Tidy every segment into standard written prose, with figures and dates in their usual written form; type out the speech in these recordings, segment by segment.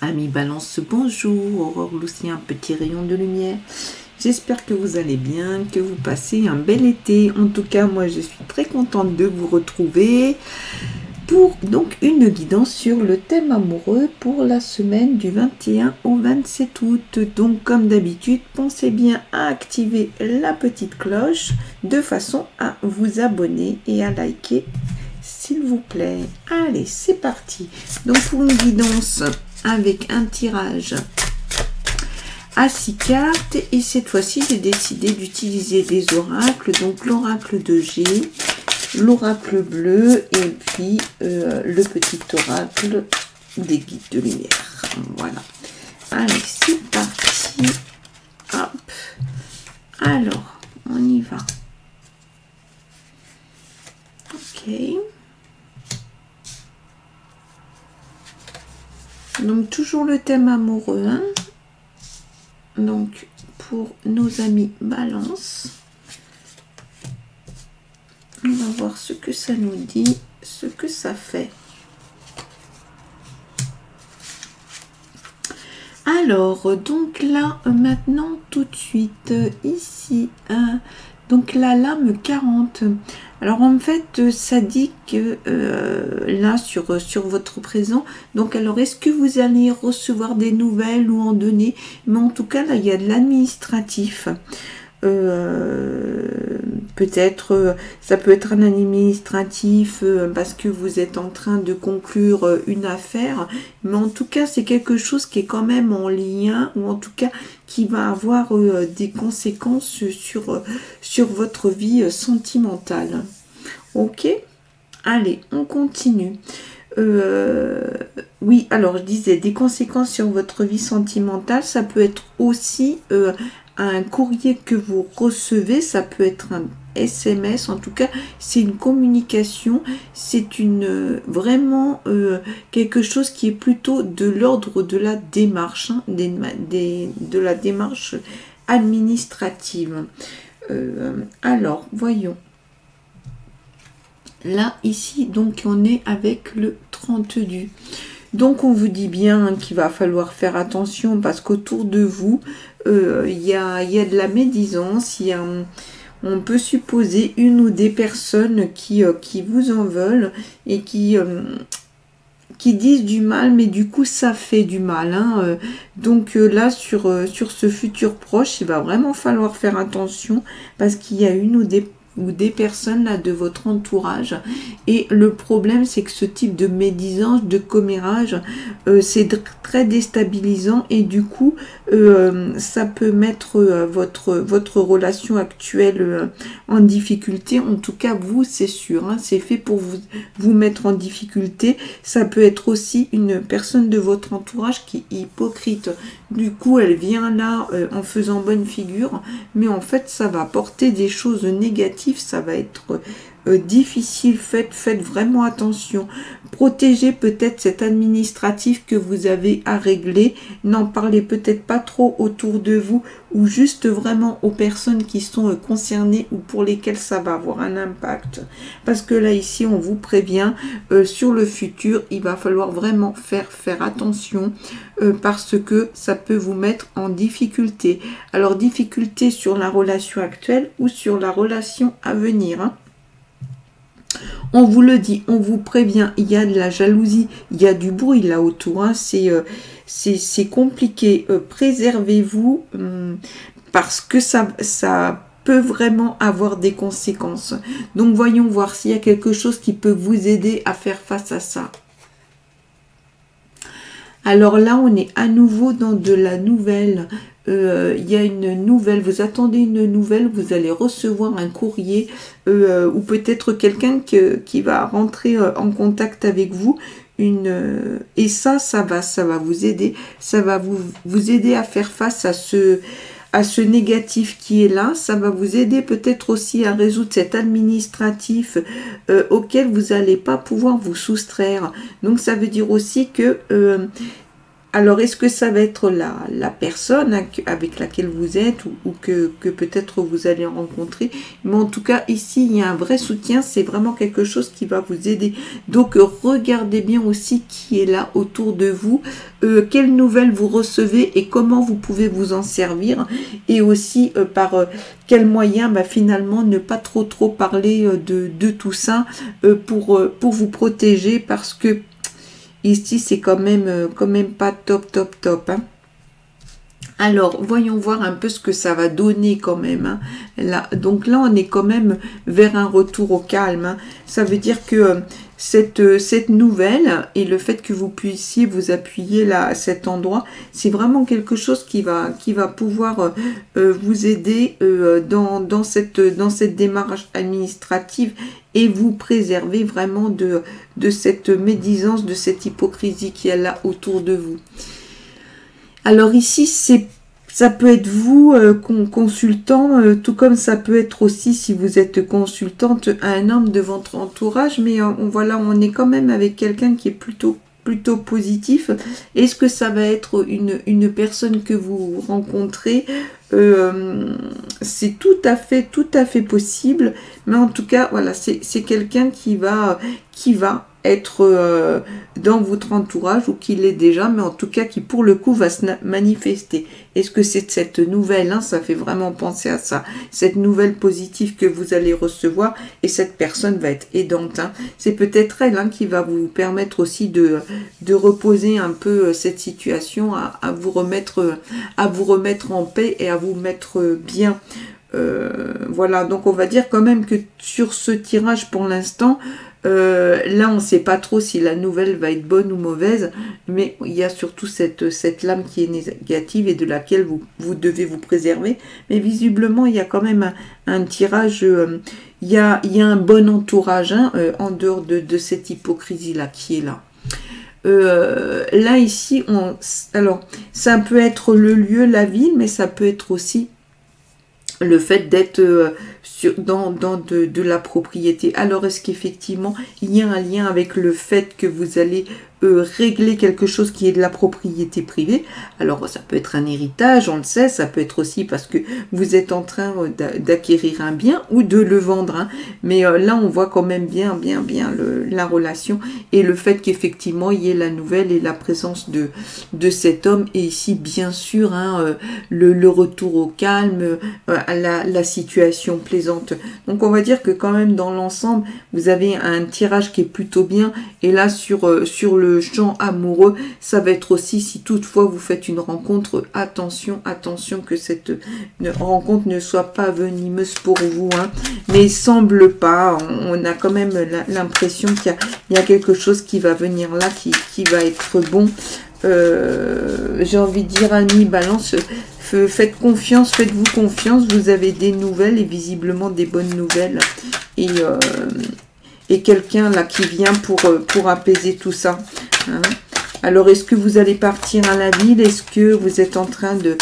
Amis Balance, bonjour, Aurore Lucien, petit rayon de lumière. J'espère que vous allez bien, que vous passez un bel été. En tout cas, moi, je suis très contente de vous retrouver pour donc une guidance sur le thème amoureux pour la semaine du 21 au 27 août. Donc, comme d'habitude, pensez bien à activer la petite cloche de façon à vous abonner et à liker, s'il vous plaît. Allez, c'est parti. Donc, pour une guidance avec un tirage à 6 cartes, et cette fois-ci j'ai décidé d'utiliser des oracles, donc l'oracle de G, l'oracle bleu et puis le petit oracle des guides de lumière. Voilà, allez, c'est parti. Hop, alors on y va. Ok, donc toujours le thème amoureux, hein. Donc pour nos amis Balance, on va voir ce que ça nous dit, ce que ça fait. Alors donc là maintenant tout de suite ici, donc la lame 40. Alors en fait ça dit que là sur votre présent, donc alors est-ce que vous allez recevoir des nouvelles ou en donner, mais en tout cas là il y a de l'administratif. Peut-être ça peut être un administratif parce que vous êtes en train de conclure une affaire, mais en tout cas c'est quelque chose qui est quand même en lien, ou en tout cas qui va avoir des conséquences sur votre vie sentimentale. Ok, allez, on continue. Oui, alors je disais des conséquences sur votre vie sentimentale, ça peut être aussi un courrier que vous recevez, ça peut être un SMS, en tout cas c'est une communication, c'est vraiment quelque chose qui est plutôt de l'ordre de la démarche, hein, de la démarche administrative. Alors voyons. Là, ici, donc on est avec le 30 du. Donc on vous dit bien qu'il va falloir faire attention parce qu'autour de vous, il y a de la médisance, on peut supposer une ou des personnes qui vous en veulent et qui disent du mal, mais du coup ça fait du mal, hein. Donc là sur ce futur proche, il va vraiment falloir faire attention parce qu'il y a une ou des personnes là de votre entourage, et le problème c'est que ce type de médisance, de commérage, c'est très déstabilisant, et du coup ça peut mettre votre relation actuelle en difficulté. En tout cas vous, c'est sûr, hein, c'est fait pour vous mettre en difficulté. Ça peut être aussi une personne de votre entourage qui est hypocrite, du coup elle vient là en faisant bonne figure, mais en fait ça va apporter des choses négatives, ça va être difficile. Faites vraiment attention. Protégez peut-être cet administratif que vous avez à régler. N'en parlez peut-être pas trop autour de vous, ou juste vraiment aux personnes qui sont concernées ou pour lesquelles ça va avoir un impact. Parce que là, ici, on vous prévient, sur le futur, il va falloir vraiment faire attention parce que ça peut vous mettre en difficulté. Alors, difficulté sur la relation actuelle ou sur la relation à venir, hein. On vous le dit, on vous prévient, il y a de la jalousie, il y a du bruit là autour, hein. C'est compliqué. Préservez-vous parce que ça peut vraiment avoir des conséquences. Donc voyons voir s'il y a quelque chose qui peut vous aider à faire face à ça. Alors là, on est à nouveau dans de la nouvelle. Il y a une nouvelle, vous attendez une nouvelle, vous allez recevoir un courrier ou peut-être quelqu'un qui va rentrer en contact avec vous. Et ça va vous aider. Ça va vous aider à faire face à ce négatif qui est là. Ça va vous aider peut-être aussi à résoudre cet administratif auquel vous n'allez pas pouvoir vous soustraire. Donc ça veut dire aussi que Alors, est-ce que ça va être la personne hein, avec laquelle vous êtes ou que peut-être vous allez rencontrer? Mais en tout cas, ici, il y a un vrai soutien. C'est vraiment quelque chose qui va vous aider. Donc, regardez bien aussi qui est là autour de vous, quelles nouvelles vous recevez et comment vous pouvez vous en servir. Et aussi, par quels moyens, bah, finalement, ne pas trop parler de tout ça pour vous protéger parce que ici, c'est quand même pas top. Hein. Alors, voyons voir un peu ce que ça va donner quand même. Hein. Là, donc là, on est quand même vers un retour au calme. Hein. Ça veut dire que cette nouvelle et le fait que vous puissiez vous appuyer là à cet endroit, c'est vraiment quelque chose qui va pouvoir vous aider dans cette démarche administrative et vous préserver vraiment de cette médisance, de cette hypocrisie qu'il y a là autour de vous. Alors ici, ça peut être vous, consultant, tout comme ça peut être aussi, si vous êtes consultante, un homme de votre entourage, mais voilà, on est quand même avec quelqu'un qui est plutôt positif. Est-ce que ça va être une personne que vous rencontrez? C'est tout à fait possible, mais en tout cas, voilà, c'est quelqu'un qui va être dans votre entourage ou qui l'est déjà, mais en tout cas qui pour le coup va se manifester. Est-ce que c'est cette nouvelle, hein, ça fait vraiment penser à ça, cette nouvelle positive que vous allez recevoir et cette personne va être aidante. Hein. C'est peut-être elle hein, qui va vous permettre aussi de reposer un peu cette situation, à vous remettre en paix et à vous mettre bien. Voilà, donc on va dire quand même que sur ce tirage pour l'instant, là on ne sait pas trop si la nouvelle va être bonne ou mauvaise, mais il y a surtout cette lame qui est négative et de laquelle vous devez vous préserver. Mais visiblement il y a quand même un tirage, il y a un bon entourage hein, en dehors de cette hypocrisie là qui est là. Là ici, alors ça peut être le lieu, la ville, mais ça peut être aussi le fait d'être dans de la propriété. Alors, est-ce qu'effectivement, il y a un lien avec le fait que vous allez régler quelque chose qui est de la propriété privée? Alors, ça peut être un héritage, on le sait, ça peut être aussi parce que vous êtes en train d'acquérir un bien ou de le vendre. Hein. Mais là, on voit quand même bien la relation et le fait qu'effectivement, il y ait la nouvelle et la présence de cet homme. Et ici, bien sûr, hein, le retour au calme, la situation plaisante. Donc on va dire que quand même dans l'ensemble vous avez un tirage qui est plutôt bien, et là sur le champ amoureux ça va être aussi, si toutefois vous faites une rencontre, attention que cette rencontre ne soit pas venimeuse pour vous hein. Mais il semble pas, on a quand même l'impression qu'il y a quelque chose qui va venir là qui va être bon. J'ai envie de dire ami balance, faites-vous confiance, vous avez des nouvelles et visiblement des bonnes nouvelles et quelqu'un là qui vient pour apaiser tout ça hein. Alors est-ce que vous allez partir à la ville, est-ce que vous êtes en train de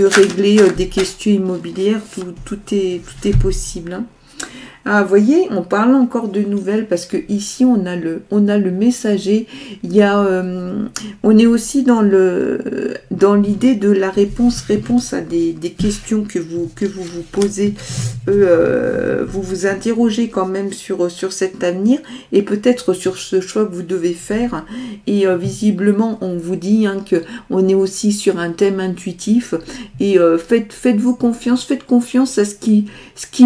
régler des questions immobilières, tout est possible hein. Ah, vous voyez, on parle encore de nouvelles parce que ici on a le messager. Il y a, on est aussi dans l'idée de la réponse à des questions que vous posez. Vous vous interrogez quand même sur cet avenir et peut-être sur ce choix que vous devez faire. Et visiblement, on vous dit hein, que on est aussi sur un thème intuitif. Et faites-vous confiance, faites confiance à ce qui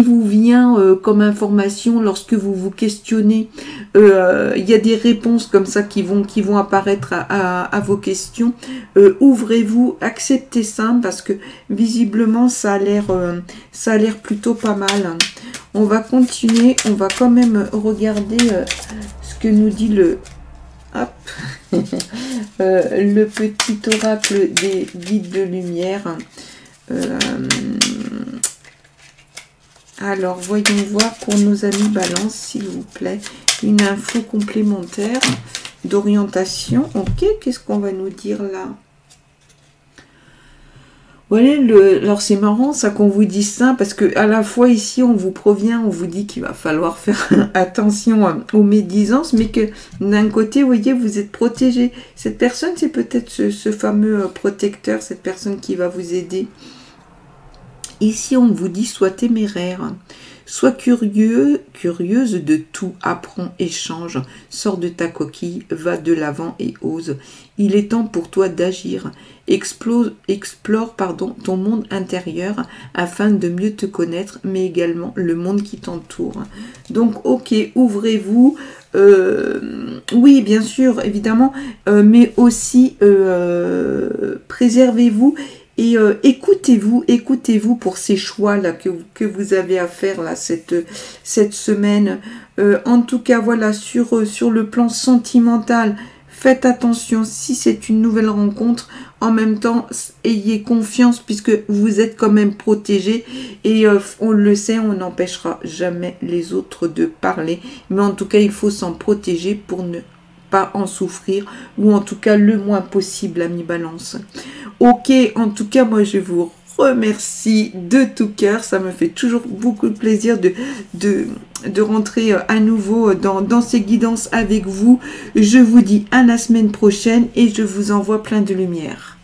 vous vient comme information lorsque vous vous questionnez. Il y a des réponses comme ça qui vont apparaître à vos questions. Ouvrez-vous, acceptez ça parce que visiblement ça a l'air plutôt pas mal. On va continuer, on va quand même regarder ce que nous dit le petit oracle des guides de lumière. Alors, voyons voir pour nos amis Balance, s'il vous plaît, une info complémentaire d'orientation. Ok, qu'est-ce qu'on va nous dire là? Voilà, alors c'est marrant ça qu'on vous dise ça, parce que à la fois ici on vous provient, on vous dit qu'il va falloir faire attention aux médisances, mais que d'un côté, vous voyez, vous êtes protégé. Cette personne, c'est peut-être ce fameux protecteur, cette personne qui va vous aider. Ici, on vous dit, sois téméraire, sois curieuse de tout, apprends, échange, sors de ta coquille, va de l'avant et ose. Il est temps pour toi d'agir. Explore ton monde intérieur afin de mieux te connaître, mais également le monde qui t'entoure. Donc, ok, ouvrez-vous. Oui, bien sûr, évidemment, mais aussi préservez-vous. Et écoutez-vous pour ces choix-là que vous avez à faire là, cette semaine. En tout cas, voilà, sur le plan sentimental, faites attention si c'est une nouvelle rencontre. En même temps, ayez confiance puisque vous êtes quand même protégé. Et on le sait, on n'empêchera jamais les autres de parler. Mais en tout cas, il faut s'en protéger pour ne pas en souffrir, ou en tout cas le moins possible, ami Balance. Ok, en tout cas, moi je vous remercie de tout cœur. Ça me fait toujours beaucoup de plaisir de rentrer à nouveau dans ces guidances avec vous. Je vous dis à la semaine prochaine et je vous envoie plein de lumière.